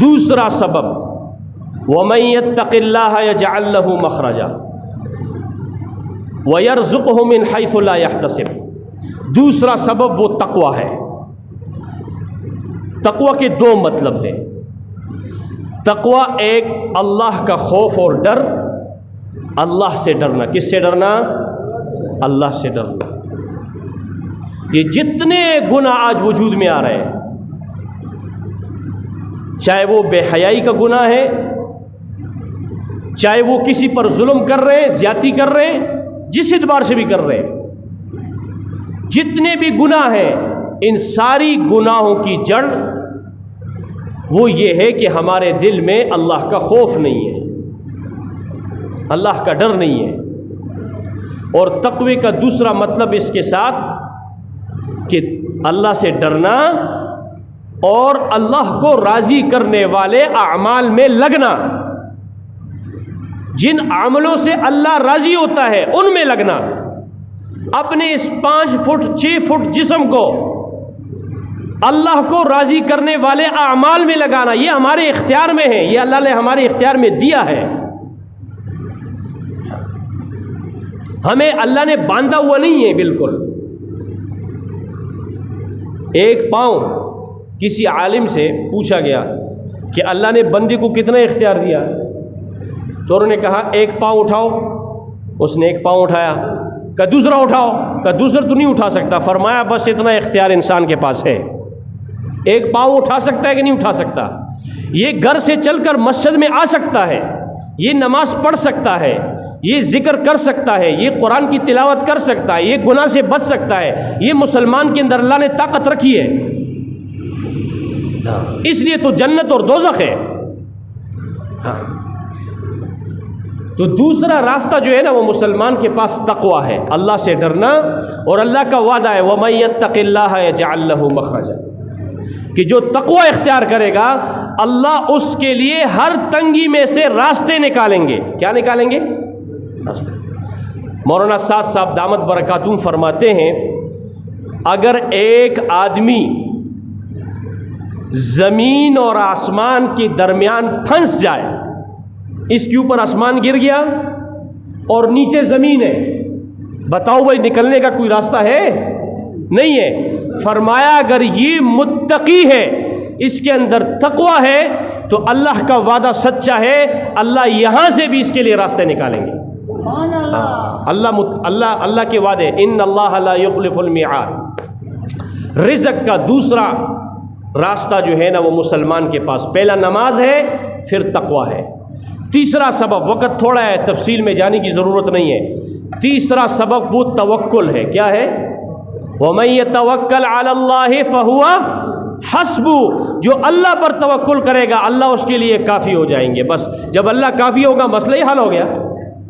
دوسرا سبب وَمَن يَتَّقِ اللَّهَ يَجْعَل لَّهُ مَخْرَجًا وَيَرْزُقْهُ مِنْ حَيْثُ لَا يَحْتَسِبُ۔ دوسرا سبب وہ تقوی ہے۔ تقوی کے دو مطلب ہیں۔ تقوی ایک اللہ کا خوف اور ڈر، اللہ سے ڈرنا۔ کس سے ڈرنا؟ اللہ سے ڈرنا۔ یہ جتنے گناہ آج وجود میں آ رہے ہیں، چاہے وہ بے حیائی کا گناہ ہے، چاہے وہ کسی پر ظلم کر رہے ہیں، زیادتی کر رہے ہیں، جس اعتبار سے بھی کر رہے ہیں، جتنے بھی گناہ ہیں، ان ساری گناہوں کی جڑ وہ یہ ہے کہ ہمارے دل میں اللہ کا خوف نہیں ہے، اللہ کا ڈر نہیں ہے۔ اور تقوی کا دوسرا مطلب اس کے ساتھ کہ اللہ سے ڈرنا اور اللہ کو راضی کرنے والے اعمال میں لگنا۔ جن عملوں سے اللہ راضی ہوتا ہے ان میں لگنا۔ اپنے اس 5 فٹ 6 فٹ جسم کو اللہ کو راضی کرنے والے اعمال میں لگانا، یہ ہمارے اختیار میں ہے، یہ اللہ نے ہمارے اختیار میں دیا ہے۔ ہمیں اللہ نے باندھا ہوا نہیں ہے بالکل۔ ایک پاؤں کسی عالم سے پوچھا گیا کہ اللہ نے بندے کو کتنا اختیار دیا، تو انہوں نے کہا ایک پاؤں اٹھاؤ۔ اس نے ایک پاؤں اٹھایا، کہا دوسرا اٹھاؤ، کہا دوسرا تو نہیں اٹھا سکتا۔ فرمایا بس اتنا اختیار انسان کے پاس ہے، ایک پاؤں اٹھا سکتا ہے کہ نہیں اٹھا سکتا۔ یہ گھر سے چل کر مسجد میں آ سکتا ہے، یہ نماز پڑھ سکتا ہے، یہ ذکر کر سکتا ہے، یہ قرآن کی تلاوت کر سکتا ہے، یہ گناہ سے بچ سکتا ہے۔ یہ مسلمان کے اندر اللہ نے طاقت رکھی ہے، اس لیے تو جنت اور دوزخ ہے۔ تو دوسرا راستہ جو ہے نا وہ مسلمان کے پاس تقوی ہے، اللہ سے ڈرنا، اور اللہ کا وعدہ ہے وَمَن يَتَّقِ اللَّهَ يَجْعَل لَّهُ مَخْرَجًا، کہ جو تقوی اختیار کرے گا اللہ اس کے لیے ہر تنگی میں سے راستے نکالیں گے۔ کیا نکالیں گے؟ راستے۔ مولانا سعد صاحب دامت برکاتہم فرماتے ہیں اگر ایک آدمی زمین اور آسمان کے درمیان پھنس جائے، اس کے اوپر آسمان گر گیا اور نیچے زمین ہے، بتاؤ بھائی نکلنے کا کوئی راستہ ہے؟ نہیں ہے۔ فرمایا اگر یہ متقی ہے، اس کے اندر تقوی ہے، تو اللہ کا وعدہ سچا ہے، اللہ یہاں سے بھی اس کے لیے راستے نکالیں گے۔ اللہ کے وعدے ان اللہ لا یخلف المیعاد۔ رزق کا دوسرا راستہ جو ہے نا وہ مسلمان کے پاس پہلا نماز ہے، پھر تقوی ہے۔ تیسرا سبب، وقت تھوڑا ہے تفصیل میں جانے کی ضرورت نہیں ہے، تیسرا سبب وہ توکل ہے۔ کیا ہے؟ وَمَن يَتَوَكَّلْ عَلَى اللَّهِ فَهُوَ حَسْبُهُ، جو اللہ پر توکل کرے گا اللہ اس کے لیے کافی ہو جائیں گے۔ بس جب اللہ کافی ہوگا مسئلہ ہی حل ہو گیا۔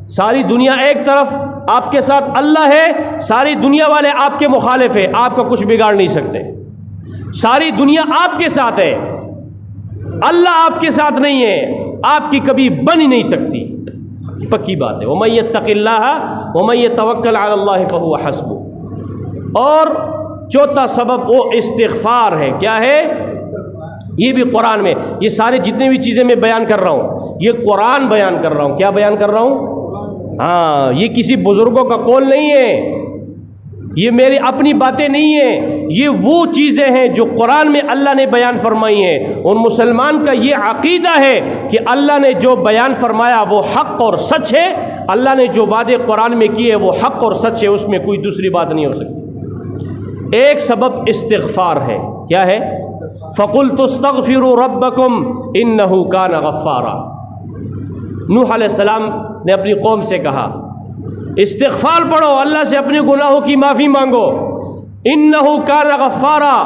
ساری دنیا ایک طرف آپ کے ساتھ اللہ ہے، ساری دنیا والے آپ کے مخالف ہیں، آپ کا کچھ بگاڑ نہیں سکتے۔ ساری دنیا آپ کے ساتھ ہے، اللہ آپ کے ساتھ نہیں ہے، آپ کی کبھی بن ہی نہیں سکتی، پکی بات ہے۔ وَمَن يَتَّقِ اللَّهَ وَمَن يَتَوَكَّلْ عَلَى اللَّهِ فَهُوَ حَسْبُهُ۔ اور چوتھا سبب وہ استغفار ہے۔ کیا ہے؟ یہ بھی قرآن میں، یہ سارے جتنے بھی چیزیں میں بیان کر رہا ہوں یہ قرآن بیان کر رہا ہوں۔ کیا بیان کر رہا ہوں؟ ہاں، یہ کسی بزرگوں کا قول نہیں ہے، یہ میری اپنی باتیں نہیں ہیں، یہ وہ چیزیں ہیں جو قرآن میں اللہ نے بیان فرمائی ہیں۔ اور مسلمان کا یہ عقیدہ ہے کہ اللہ نے جو بیان فرمایا وہ حق اور سچ ہے، اللہ نے جو وعدے قرآن میں کیے وہ حق اور سچ ہے، اس میں کوئی دوسری بات نہیں ہو سکتی۔ ایک سبب استغفار ہے۔ کیا ہے؟ فَقُلْتُ اسْتَغْفِرُوا رَبَّكُمْ إِنَّهُ كَانَ غَفَّارًا۔ نوح علیہ السلام نے اپنی قوم سے کہا استغفار پڑھو، اللہ سے اپنے گناہوں کی معافی مانگو۔ انہ کان غفارا،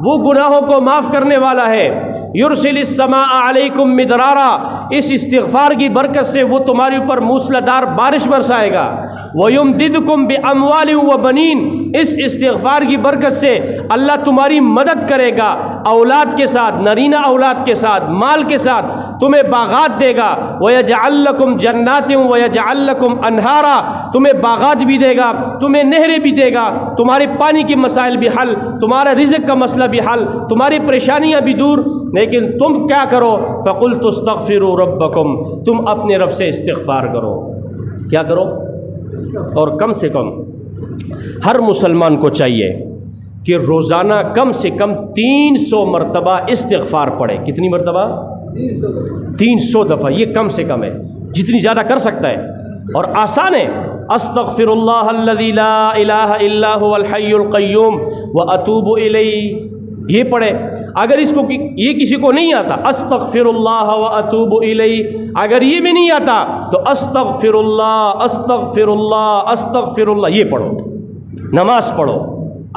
وہ گناہوں کو معاف کرنے والا ہے۔ یرسل السماء علیکم مدرارا، اس استغفار کی برکت سے وہ تمہارے اوپر موسلادھار بارش برسائے گا. وَيُمْدِدْكُمْ بِأَمْوَالٍ وَبَنِينَ، اس استغفار کی برکت سے اللہ تمہاری مدد کرے گا، اولاد کے ساتھ، نرینہ اولاد کے ساتھ، مال کے ساتھ تمہیں باغات دے گا. وَيَجْعَلْ لَكُمْ جَنَّاتٍ وَيَجْعَلْ لَكُمْ أَنْهَارًا، تمہیں باغات بھی دے گا، تمہیں نہریں بھی دے گا، تمہارے پانی کے مسائل بھی حل، تمہارا رزق کا مسئلہ بھی حل، تمہاری پریشانیاں بھی دور. لیکن تم کیا کرو؟ فَقُلْتُ اسْتَغْفِرُوا رَبَّكُمْ، تم اپنے رب سے استغفار کرو. کیا کرو؟ اور کم سے کم ہر مسلمان کو چاہیے کہ روزانہ کم سے کم 300 مرتبہ استغفار پڑھے. کتنی مرتبہ؟ 300 دفعہ. یہ کم سے کم ہے، جتنی زیادہ کر سکتا ہے اور آسان ہے. استغفر اللہ الذی لا الہ الا هو الحی القیوم واتوب الیہ، یہ پڑھے. اگر اس کو یہ کسی کو نہیں آتا استغفر اللہ واتوب الیہ، اگر یہ بھی نہیں آتا تو استغفر اللہ استغفر اللہ استغفر اللہ، یہ پڑھو. نماز پڑھو،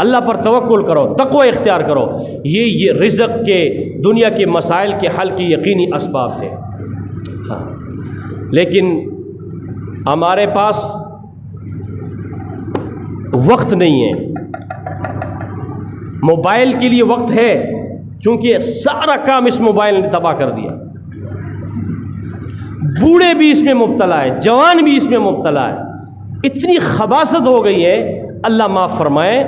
اللہ پر توکل کرو، تقوی اختیار کرو. یہ رزق کے، دنیا کے مسائل کے حل کی یقینی اسباب ہے. ہاں، لیکن ہمارے پاس وقت نہیں ہے. موبائل کے لیے وقت ہے، چونکہ سارا کام اس موبائل نے تباہ کر دیا. بوڑھے بھی اس میں مبتلا ہے، جوان بھی اس میں مبتلا ہے. اتنی خباثت ہو گئی ہے، اللہ معاف فرمائے،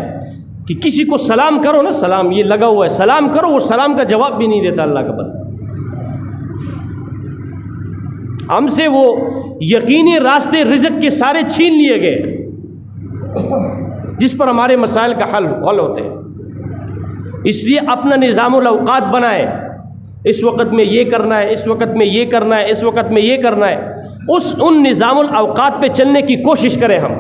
کہ کسی کو سلام کرو نا، سلام یہ لگا ہوا ہے، سلام کرو، وہ سلام کا جواب بھی نہیں دیتا اللہ کا بندہ. ہم سے وہ یقینی راستے رزق کے سارے چھین لیے گئے جس پر ہمارے مسائل کا حل ہوتے ہیں. اس لیے اپنا نظام الاوقات بنائے. اس وقت میں یہ کرنا ہے، اس وقت میں یہ کرنا ہے، اس وقت میں یہ کرنا ہے. ان نظام الاوقات پہ چلنے کی کوشش کریں ہم.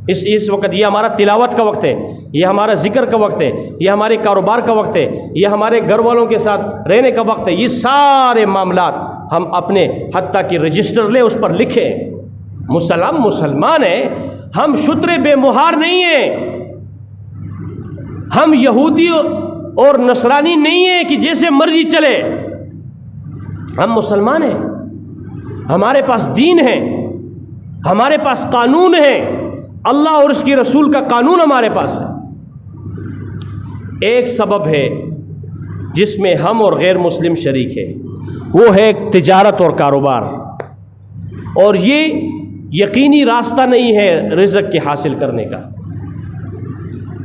اس وقت یہ ہمارا تلاوت کا وقت ہے، یہ ہمارا ذکر کا وقت ہے، یہ ہمارے کاروبار کا وقت ہے، یہ ہمارے گھر والوں کے ساتھ رہنے کا وقت ہے. یہ سارے معاملات ہم اپنے حتیٰ کہ رجسٹر لیں، اس پر لکھیں. مسلمان ہیں ہم، شترے بے مہار نہیں ہیں. ہم یہودی اور نصرانی نہیں ہیں کہ جیسے مرضی چلے. ہم مسلمان ہیں، ہمارے پاس دین ہے، ہمارے پاس قانون ہے، اللہ اور اس کے رسول کا قانون ہمارے پاس ہے. ایک سبب ہے جس میں ہم اور غیر مسلم شریک ہیں، وہ ہے تجارت اور کاروبار. اور یہ یقینی راستہ نہیں ہے رزق کے حاصل کرنے کا.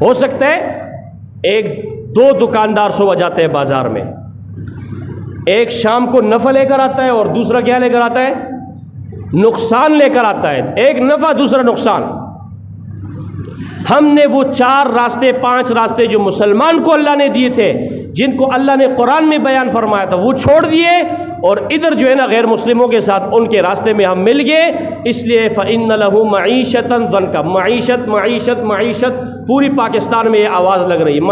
ہو سکتا ہے ایک دو دکاندار صبح جاتے ہیں بازار میں، ایک شام کو نفع لے کر آتا ہے اور دوسرا کیا لے کر آتا ہے؟ نقصان لے کر آتا ہے. ایک نفع، دوسرا نقصان. ہم نے وہ 4 راستے 5 راستے جو مسلمان کو اللہ نے دیے تھے، جن کو اللہ نے قرآن میں بیان فرمایا تھا، وہ چھوڑ دیے اور ادھر جو ہے نا غیر مسلموں کے ساتھ ان کے راستے میں ہم مل گئے. اس لیے فَإِنَّ لَهُ مَعِيشَةً ضَنْكَ، معیشت پوری پاکستان میں یہ آواز لگ رہی ہے.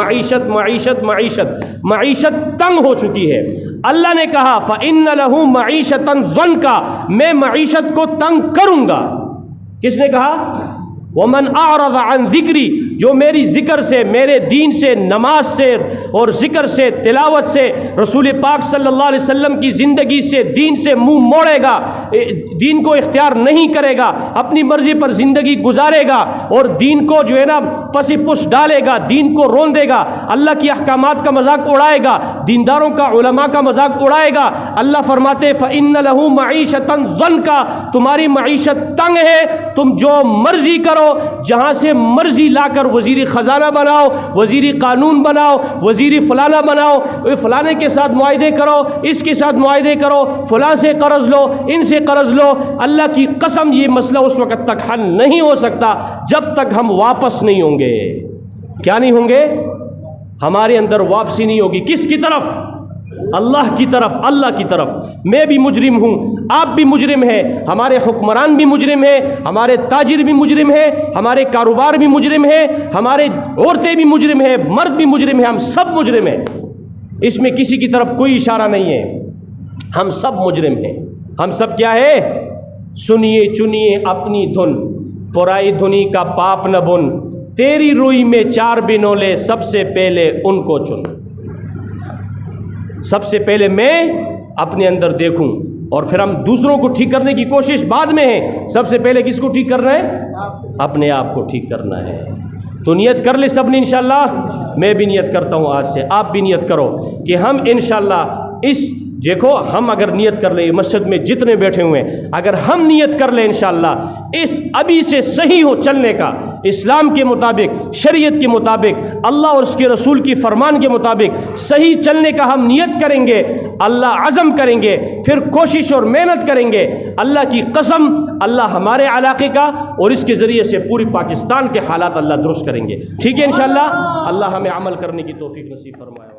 معیشت تنگ ہو چکی ہے. اللہ نے کہا فَإِنَّ لَهُ مَعِيشَةً ضَنْكَ، میں معیشت کو تنگ کروں گا. کس نے کہا؟ وَمَنْ أَعْرَضَ عَنْ ذِكْرِي، جو میری ذکر سے، میرے دین سے، نماز سے اور ذکر سے، تلاوت سے، رسول پاک صلی اللہ علیہ وسلم کی زندگی سے، دین سے منہ موڑے گا، دین کو اختیار نہیں کرے گا، اپنی مرضی پر زندگی گزارے گا اور دین کو جو ہے نا پسی پش ڈالے گا، دین کو رون دے گا، اللہ کی احکامات کا مذاق اڑائے گا، دینداروں کا، علماء کا مذاق اڑائے گا. اللہ فرماتے فَإِنَّ لَهُ مَعِيشَةً ضَنْكَ، تمہاری معیشت تنگ ہے، تم جو مرضی کرو، جہاں سے مرضی لا کر وزیر خزانہ بناؤ، وزیر قانون بناؤ، وزیر فلانا بناؤ، فلانے کے ساتھ معاہدے کرو، اس کے ساتھ معاہدے کرو، فلاں سے قرض لو، ان سے قرض لو. اللہ کی قسم یہ مسئلہ اس وقت تک حل نہیں ہو سکتا جب تک ہم واپس نہیں ہوں گے. کیا نہیں ہوں گے؟ ہمارے اندر واپسی نہیں ہوگی. کس کی طرف؟ اللہ کی طرف. اللہ کی طرف. میں بھی مجرم ہوں، آپ بھی مجرم ہیں، ہمارے حکمران بھی مجرم ہیں، ہمارے تاجر بھی مجرم ہیں، ہمارے کاروبار بھی مجرم ہیں، ہمارے عورتیں بھی مجرم ہیں، مرد بھی مجرم ہیں، ہم سب مجرم ہیں. اس میں کسی کی طرف کوئی اشارہ نہیں ہے. ہم سب مجرم ہیں. ہم سب کیا ہے؟ سنیے چنیے اپنی دھن، پرائی دھنی کا پاپ نہ بن، تیری روئی میں 4 بنولے، سب سے پہلے ان کو چن. سب سے پہلے میں اپنے اندر دیکھوں اور پھر ہم دوسروں کو ٹھیک کرنے کی کوشش بعد میں ہے. سب سے پہلے کس کو ٹھیک کرنا ہے؟ اپنے آپ کو ٹھیک کرنا ہے. تو نیت کر لے سب نے انشاءاللہ. میں بھی نیت کرتا ہوں آج سے, آپ بھی نیت کرو کہ ہم انشاءاللہ اس دیکھو ہم اگر نیت کر لیں, مسجد میں جتنے بیٹھے ہوئے ہیں, اگر ہم نیت کر لیں انشاءاللہ اس ابھی سے صحیح ہو چلنے کا, اسلام کے مطابق, شریعت کے مطابق, اللہ اور اس کے رسول کی فرمان کے مطابق صحیح چلنے کا ہم نیت کریں گے, اللہ عزم کریں گے, پھر کوشش اور محنت کریں گے, اللہ کی قسم اللہ ہمارے علاقے کا اور اس کے ذریعے سے پوری پاکستان کے حالات اللہ درست کریں گے. ٹھیک ہے انشاءاللہ. اللہ ہمیں عمل کرنے کی توفیق نصیب فرمائے.